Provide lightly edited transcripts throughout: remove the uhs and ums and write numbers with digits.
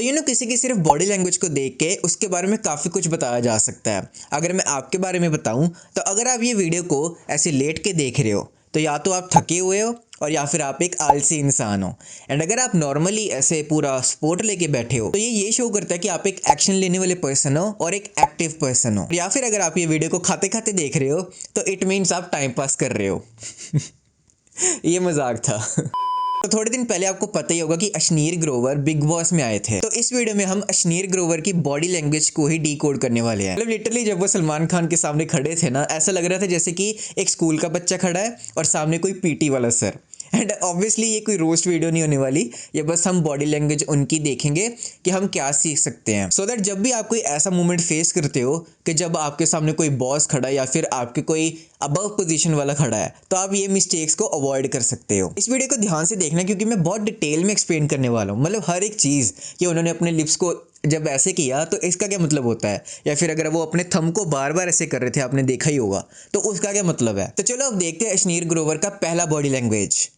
किसी की सिर्फ बॉडी लैंग्वेज को देख के उसके बारे में काफ़ी कुछ बताया जा सकता है। अगर मैं आपके बारे में बताऊं तो अगर आप ये वीडियो को ऐसे लेट के देख रहे हो तो या तो आप थके हुए हो और या फिर आप एक आलसी इंसान हो। एंड अगर आप नॉर्मली ऐसे पूरा स्पोर्ट लेके बैठे हो तो ये शो करता है कि आप एक एक्शन लेने वाले पर्सन हो और एक एक्टिव पर्सन हो। या फिर अगर आप ये वीडियो को खाते खाते देख रहे हो तो इट मीन्स आप टाइम पास कर रहे हो। ये मजाक था। तो थोड़े दिन पहले आपको पता ही होगा कि अश्नीर ग्रोवर बिग बॉस में आए थे। तो इस वीडियो में हम अश्नीर ग्रोवर की बॉडी लैंग्वेज को ही डीकोड करने वाले हैं। मतलब लिटरली जब वो सलमान खान के सामने खड़े थे ना, ऐसा लग रहा था जैसे कि एक स्कूल का बच्चा खड़ा है और सामने कोई पीटी वाला सर। एंड ऑब्वियसली ये कोई रोस्ट वीडियो नहीं होने वाली, ये बस हम बॉडी लैंग्वेज उनकी देखेंगे कि हम क्या सीख सकते हैं। सो दैट जब भी आप कोई ऐसा मोमेंट फेस करते हो कि जब आपके सामने कोई बॉस खड़ा है या फिर आपके कोई अबव पोजीशन वाला खड़ा है, तो आप ये मिस्टेक्स को अवॉइड कर सकते हो। इस वीडियो को ध्यान से देखना क्योंकि मैं बहुत डिटेल में एक्सप्लेन करने वाला हूँ। मतलब हर एक चीज़ कि उन्होंने अपने लिप्स को जब ऐसे किया तो इसका क्या मतलब होता है, या फिर अगर वो अपने थंब को बार बार ऐसे कर रहे थे, आपने देखा ही होगा, तो उसका क्या मतलब है। तो चलो अब देखते हैं अश्नीर ग्रोवर का पहला body language,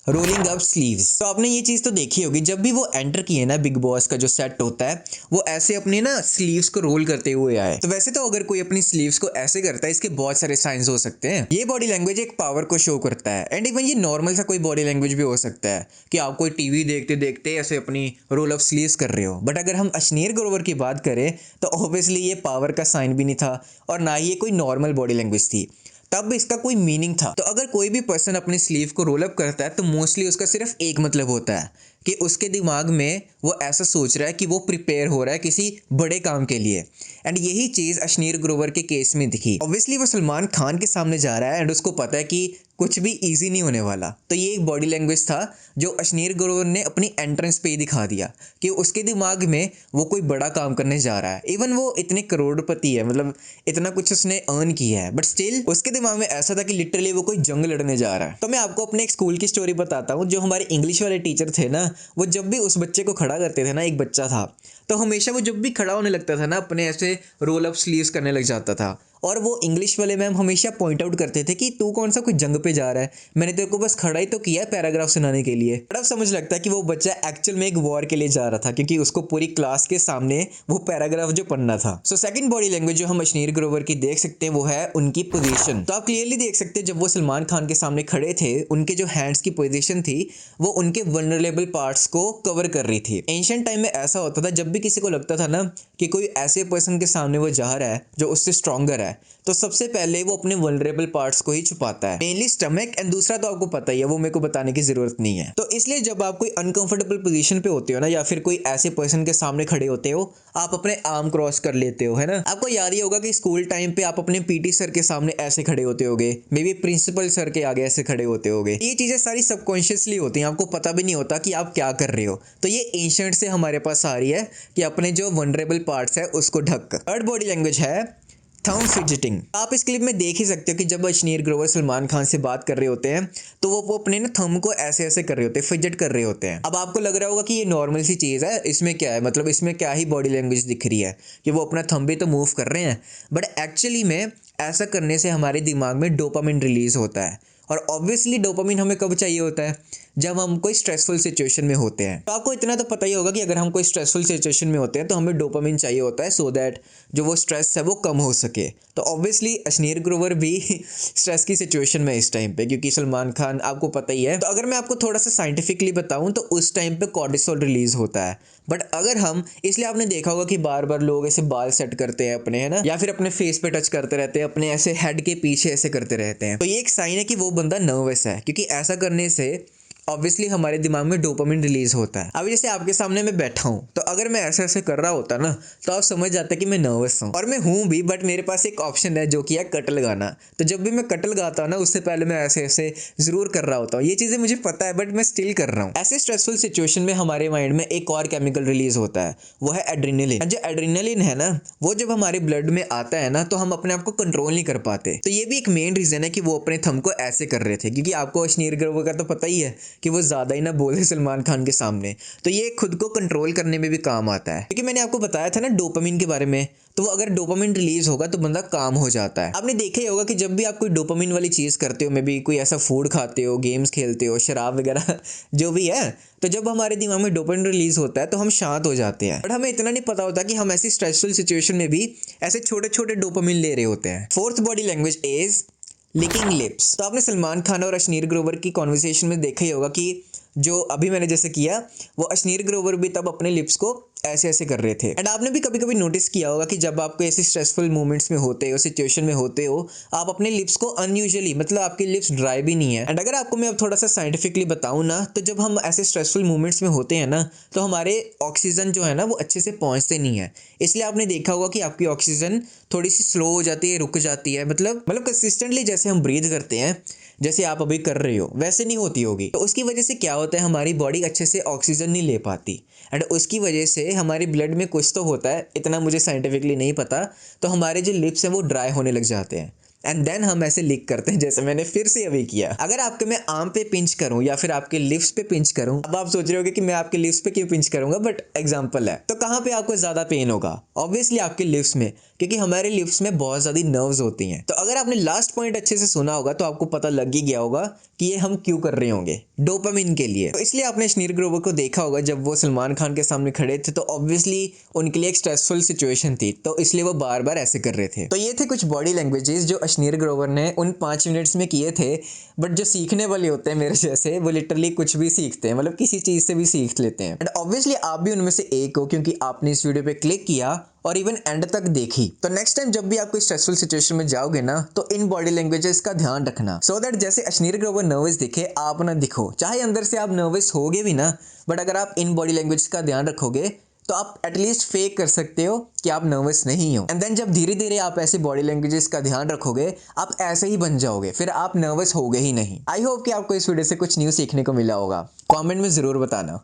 rolling up sleeves. तो आपने ये चीज़ तो देखी होगी, जब भी वो एंटर किए ना बिग बॉस का जो सेट होता है, वो ऐसे अपने ना स्लीव्स को रोल करते हुए आए। तो वैसे तो अगर कोई अपनी स्लीव्स को ऐसे करता है, इसके बहुत सारे साइंस हो सकते हैं। ये बॉडी लैंग्वेज एक पावर को शो करता है। एंड इवन ये नॉर्मल सा कोई बॉडी लैंग्वेज भी हो सकता है कि आप कोई टीवी देखते देखते ऐसे अपनी रोल अप स्लीव्स कर रहे हो। बट अगर हम अश्नीर ग्रोवर की बात करें तो ऑब्वियसली ये पावर का साइन भी नहीं था और ना ही ये कोई नॉर्मल बॉडी लैंग्वेज थी, तब इसका कोई मीनिंग था। तो अगर कोई भी पर्सन अपने स्लीव को रोल अप करता है तो मोस्टली उसका सिर्फ एक मतलब होता है कि उसके दिमाग में वो ऐसा सोच रहा है कि वो प्रिपेयर हो रहा है किसी बड़े काम के लिए। एंड यही चीज़ अश्नीर ग्रोवर के केस में दिखी। ऑब्वियसली वो सलमान खान के सामने जा रहा है एंड उसको पता है कि कुछ भी इजी नहीं होने वाला। तो ये एक बॉडी लैंग्वेज था जो अश्नीर ग्रोवर ने अपनी एंट्रेंस पे ही दिखा दिया कि उसके दिमाग में वो कोई बड़ा काम करने जा रहा है। इवन वो इतने करोड़पति है, मतलब इतना कुछ उसने अर्न किया है, बट स्टिल उसके दिमाग में ऐसा था कि लिटरली वो कोई जंग लड़ने जा रहा है। तो मैं आपको अपने एक स्कूल की स्टोरी बताता हूँ। जो हमारे इंग्लिश वाले टीचर थे ना, वो जब भी उस बच्चे को खड़ा करते थे ना, एक बच्चा था, तो हमेशा वो जब भी खड़ा होने लगता था ना, अपने ऐसे रोल अप स्लीव्स करने लग जाता था। और वो इंग्लिश वाले मैम हमेशा पॉइंट आउट करते थे कि तू कौन सा कोई जंग पे जा रहा है, मैंने तेरे को बस खड़ा ही तो किया है पैराग्राफ सुनाने के लिए। बड़ा समझ लगता है कि वो बच्चा एक्चुअल में एक वॉर के लिए जा रहा था, क्योंकि उसको पूरी क्लास के सामने वो पैराग्राफ जो पढ़ना था। सो सेकंड बॉडी लैंग्वेज जो हम अश्नीर ग्रोवर की देख सकते हैं वो है उनकी पोजीशन। तो आप क्लियरली देख सकते हैं जब वो सलमान खान के सामने खड़े थे, उनके जो हैंड्स की पोजीशन थी वो उनके वल्नरेबल पार्ट्स को कवर कर रही थी। एंशिएंट टाइम में ऐसा होता था, जब भी किसी को लगता था ना कि कोई ऐसे पर्सन के सामने वो जा रहा है जो उससे स्ट्रॉन्गर है, तो सबसे पहले वो अपने वल्नरेबल पार्ट्स को ही छुपाता है, मेनली स्टमक। एंड दूसरा तो आपको पता ही है, वो मेरे को बताने की जरूरत नहीं है। तो इसलिए जब आप कोई अनकंफर्टेबल पोजीशन पे होते हो ना, या फिर कोई ऐसे पर्सन के सामने खड़े होते हो, आप अपने आर्म क्रॉस कर लेते हो, है ना। आपको याद ही होगा कि स्कूल टाइम पे आप अपने पीटी सर के सामने ऐसे खड़े होते होगे, मे बी प्रिंसिपल सर के आगे ऐसे खड़े होते होगे। ये चीजें सारी सबकॉन्शियसली होती हैं, आपको पता भी नहीं होता कि आप क्या कर रहे हो। तो ये एंशिएंट से हमारे पास आ रही है कि अपने जो वनरेबल पार्ट्स है उसको ढक। थर्ड बॉडी लैंग्वेज है थंब फिजिटिंग। आप इस क्लिप में देख ही सकते हो कि जब अश्नीर ग्रोवर सलमान खान से बात कर रहे होते हैं तो वो अपने ना थंब को ऐसे ऐसे कर रहे होते हैं, फिजिट कर रहे होते हैं। अब आपको लग रहा होगा कि ये नॉर्मल सी चीज़ है, इसमें क्या है, मतलब इसमें क्या ही बॉडी लैंग्वेज दिख रही है कि वो अपना थंब भी तो मूव कर रहे हैं। बट एक्चुअली में ऐसा करने से हमारे दिमाग में डोपामिन रिलीज होता है। और ऑब्वियसली डोपामिन हमें कब चाहिए होता है, जब हम कोई स्ट्रेसफुल सिचुएशन में होते हैं। तो आपको इतना तो पता ही होगा कि अगर हम कोई स्ट्रेसफुल सिचुएशन में होते हैं तो हमें डोपामिन चाहिए होता है, सो दैट जो वो स्ट्रेस है वो कम हो सके। तो ऑब्वियसली अश्नीर ग्रोवर भी स्ट्रेस की सिचुएशन में इस टाइम पे, क्योंकि सलमान खान आपको पता ही है। तो अगर मैं आपको थोड़ा सा साइंटिफिकली बताऊं तो उस टाइम पे कॉर्टिसोल रिलीज होता है। बट अगर हम, इसलिए आपने देखा होगा कि बार बार लोग ऐसे बाल सेट करते हैं अपने, है ना, या फिर अपने फेस पे टच करते रहते हैं, अपने ऐसे हेड के पीछे ऐसे करते रहते हैं, तो ये एक साइन है कि वो बंदा नर्वस है, क्योंकि ऐसा करने से ऑब्वियसली हमारे दिमाग में डोपामिन रिलीज होता है। अभी जैसे आपके सामने मैं बैठा हूँ, तो अगर मैं ऐसे ऐसे कर रहा होता ना, तो आप समझ जाते कि मैं नर्वस हूँ, और मैं हूँ भी। बट मेरे पास एक ऑप्शन है जो कि है कट लगाना। तो जब भी मैं कट लगाता हूँ ना, उससे पहले मैं ऐसे ऐसे जरूर कर रहा होता हूँ। ये चीज़ें मुझे पता है बट मैं स्टिल कर रहा हूँ। ऐसे स्ट्रेसफुल सिचुएशन में हमारे माइंड में एक और केमिकल रिलीज होता है, वो है एड्रेनलिन। जो एड्रेनलिन है ना, वो जब हमारे ब्लड में आता है ना, तो हम अपने आप को कंट्रोल नहीं कर पाते। तो ये भी एक मेन रीजन है कि वो अपने थंब को ऐसे कर रहे थे, क्योंकि आपको अश्नीर ग्रोवर का तो पता ही है कि वो ज़्यादा ही ना बोले सलमान खान के सामने। तो ये खुद को कंट्रोल करने में भी काम आता है, क्योंकि मैंने आपको बताया था ना डोपामिन के बारे में, तो वो अगर डोपामिन रिलीज होगा तो बंदा काम हो जाता है। आपने देखा ही होगा कि जब भी आप कोई डोपामिन वाली चीज़ करते हो, मे बी कोई ऐसा फूड खाते हो, गेम्स खेलते हो, शराब वगैरह जो भी है, तो जब हमारे दिमाग में डोपामिन रिलीज होता है तो हम शांत हो जाते हैं। बट हमें इतना नहीं पता होता कि हम ऐसी स्ट्रेसफुल सिचुएशन में भी ऐसे छोटे छोटे डोपामिन ले रहे होते हैं। Fourth body language is licking lips. तो आपने सलमान खान और अश्नीर ग्रोवर की कॉन्वर्सेशन में देखा ही होगा कि जो अभी मैंने जैसे किया, वो अश्नीर ग्रोवर भी तब अपने लिप्स को ऐसे ऐसे कर रहे थे। एंड आपने भी कभी कभी नोटिस किया होगा कि जब आपको ऐसी स्ट्रेसफुल मोमेंट्स में होते हो, सिचुएशन में होते हो, आप अपने लिप्स को अनयूजुअली, मतलब आपके लिप्स ड्राई भी नहीं है। एंड अगर आपको मैं अब थोड़ा सा साइंटिफिकली बताऊं ना, तो जब हम ऐसे स्ट्रेसफुल मोमेंट्स में होते हैं ना, तो हमारे ऑक्सीजन जो है ना वो अच्छे से पहुंचते नहीं है। इसलिए आपने देखा होगा कि आपकी ऑक्सीजन थोड़ी सी स्लो हो जाती है, रुक जाती है, मतलब कंसिस्टेंटली जैसे हम ब्रीथ करते हैं, जैसे आप अभी कर रहे हो, वैसे नहीं होती होगी। तो उसकी वजह से क्या होता है, हमारी बॉडी अच्छे से ऑक्सीजन नहीं ले पाती, एंड उसकी वजह से हमारे ब्लड में कुछ तो होता है, इतना मुझे साइंटिफिकली नहीं पता, तो हमारे जो लिप्स हैं वो ड्राई होने लग जाते हैं, एंड देन हम ऐसे लिक करते हैं, जैसे मैंने फिर से अभी किया। अगर आपके मैं आम पे पिंच करूं या फिर आपके लिप्स पे पिंच करूं, अब आप सोच रहे होगे कि मैं आपके लिप्स पे क्यों पिंच करूंगा, बट एग्जांपल है, तो कहां पे आपको ज्यादा पेन होगा? ऑब्वियसली आपके लिप्स में, क्योंकि हमारे लिप्स में बहुत ज्यादा नर्व्स होती हैं। तो अगर आपने लास्ट पॉइंट अच्छे से सुना होगा तो आपको पता लग ही गया होगा कि ये हम क्यों कर रहे होंगे, डोपामिन के लिए। तो इसलिए आपने अश्नीर ग्रोवर को देखा होगा, जब वो सलमान खान के सामने खड़े थे तो ऑब्वियसली उनके लिए एक स्ट्रेसफुल सिचुएशन थी, तो इसलिए वो बार बार ऐसे कर रहे थे। तो ये थे कुछ बॉडी लैंग्वेजेस जो अश्नीर ग्रोवर ने उन 5 मिनट्स में किए थे। बट जो सीखने वाले होते हैं मेरे जैसे, वो लिटरली कुछ भी सीखते हैं, मतलब किसी चीज़ से भी सीख लेते हैं। एंड ऑब्वियसली आप भी उनमें से एक हो, क्योंकि आपने इस वीडियो पे क्लिक किया और इवन एंड तक देखी। तो नेक्स्ट टाइम जब भी आप कोई स्ट्रेसफुल सिचुएशन में जाओगे ना, तो इन बॉडी लैंग्वेजेस का ध्यान रखना, सो दैट जैसे अश्नीर ग्रोवर नर्वस दिखे, आप ना दिखो। चाहे अंदर से आप नर्वस होगे भी ना, बट अगर आप इन बॉडी लैंग्वेज का ध्यान रखोगे तो आप एटलीस्ट फेक कर सकते हो कि आप नर्वस नहीं हो। एंड देन जब धीरे धीरे आप ऐसे बॉडी लैंग्वेजेस का ध्यान रखोगे, आप ऐसे ही बन जाओगे, फिर आप नर्वस होगे ही नहीं। आई होप कि आपको इस वीडियो से कुछ न्यू सीखने को मिला होगा। कमेंट में ज़रूर बताना।